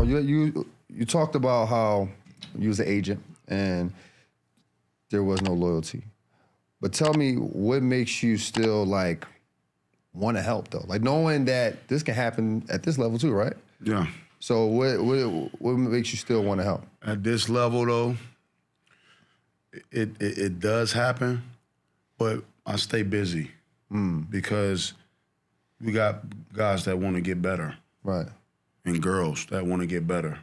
You talked about how you was an agent and there was no loyalty. But tell me, what makes you still like want to help though? Like knowing that this can happen at this level too, right? Yeah. So what makes you still want to help? At this level though, it does happen, but I stay busy because we got guys that want to get better, right? And girls that want to get better,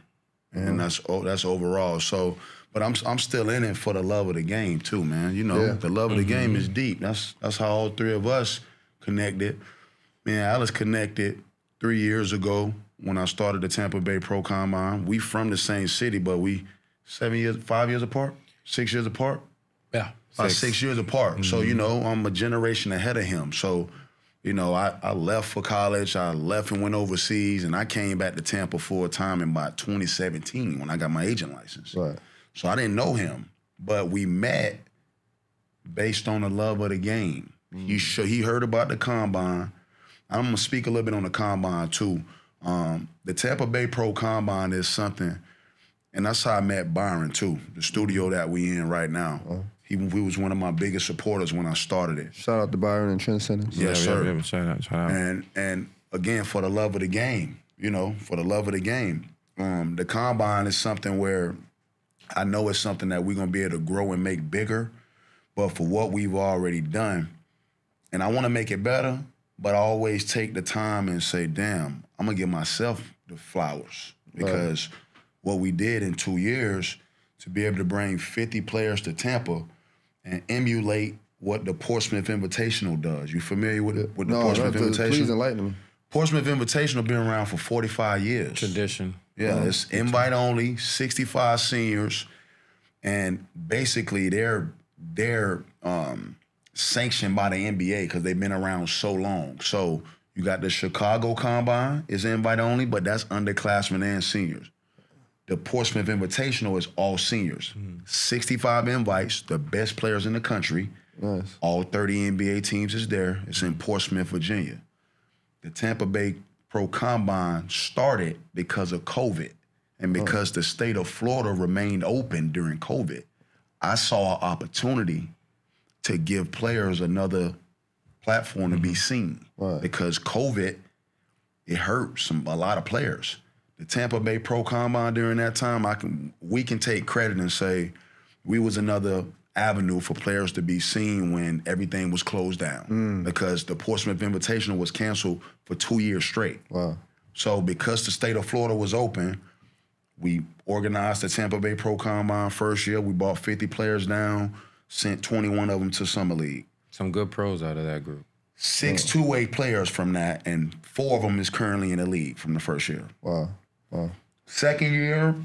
and that's overall. So, but I'm still in it for the love of the game too, man. You know, the love of the game is deep. That's how all three of us connected. Man, Alice connected 3 years ago when I started the Tampa Bay Pro Combine. We from the same city, but we 5 years apart, 6 years apart. Yeah, 6 years apart. So, you know, I'm a generation ahead of him. So, you know, I left for college. I left and went overseas, and I came back to Tampa full time in about 2017 when I got my agent license. Right. So I didn't know him, but we met based on the love of the game. He heard about the Combine. I'm going to speak a little bit on the Combine, too. The Tampa Bay Pro Combine is something, and that's how I met Byron, too, the studio that we in right now. He was one of my biggest supporters when I started it. Shout out to Byron and Trent Sentence. Yes, sir. Yeah, shout out. And again, for the love of the game, you know, for the love of the game. The Combine is something where I know it's something that we're going to be able to grow and make bigger, but for what we've already done, and I want to make it better, but I always take the time and say, damn, I'm going to give myself the flowers because what we did in 2 years to be able to bring 50 players to Tampa and emulate what the Portsmouth Invitational does. You familiar with the Portsmouth Invitational? Please enlighten me. Portsmouth Invitational been around for 45 years. Tradition. Yeah, it's invite only, 65 seniors, and basically they're sanctioned by the NBA because they've been around so long. So you got the Chicago Combine is invite only, but that's underclassmen and seniors. The Portsmouth Invitational is all seniors. 65 invites, the best players in the country. Nice. All 30 NBA teams is there. It's in Portsmouth, Virginia. The Tampa Bay Pro Combine started because of COVID and because the state of Florida remained open during COVID. I saw an opportunity to give players another platform to be seen because COVID, it hurt a lot of players. The Tampa Bay Pro Combine during that time, we can take credit and say we was another avenue for players to be seen when everything was closed down because the Portsmouth Invitational was canceled for 2 years straight. Wow. So because the state of Florida was open, we organized the Tampa Bay Pro Combine first year. We brought 50 players down, sent 21 of them to Summer League. Some good pros out of that group. 6 two-way players from that, and 4 of them is currently in the league from the first year. Wow. Second year,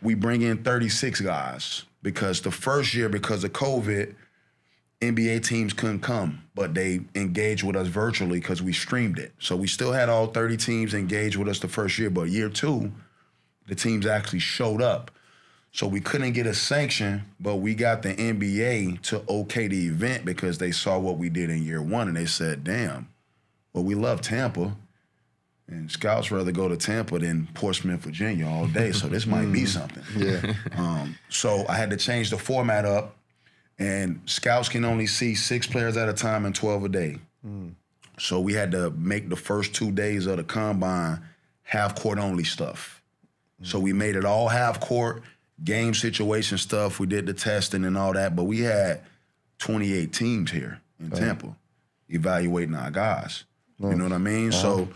we bring in 36 guys because the first year, because of COVID, NBA teams couldn't come, but they engaged with us virtually because we streamed it. So we still had all 30 teams engaged with us the first year, but year 2, the teams actually showed up. So we couldn't get a sanction, but we got the NBA to okay the event because they saw what we did in year 1, and they said, damn, well, we love Tampa, and scouts rather go to Tampa than Portsmouth, Virginia all day, so this might be something. Yeah. So I had to change the format up, and scouts can only see 6 players at a time and 12 a day. So we had to make the first 2 days of the Combine half-court only stuff. So we made it all half-court, game situation stuff. We did the testing and all that, but we had 28 teams here in Tampa evaluating our guys. You know what I mean? So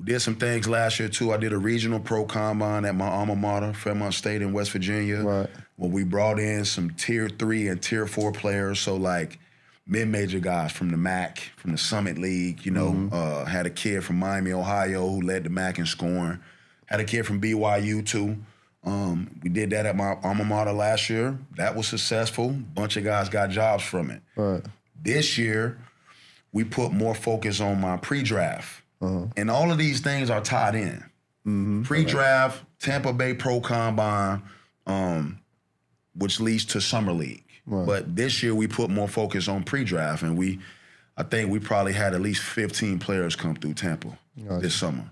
we did some things last year, too. I did a regional pro combine at my alma mater, Fairmont State in West Virginia, where we brought in some Tier 3 and Tier 4 players, so like mid-major guys from the MAC, from the Summit League, you know. Had a kid from Miami, Ohio, who led the MAC in scoring. Had a kid from BYU, too. We did that at my alma mater last year. That was successful. Bunch of guys got jobs from it. This year, we put more focus on my pre-draft. And all of these things are tied in. Pre-draft, Tampa Bay Pro Combine, which leads to Summer League. But this year we put more focus on pre-draft, and I think we probably had at least 15 players come through Tampa this summer.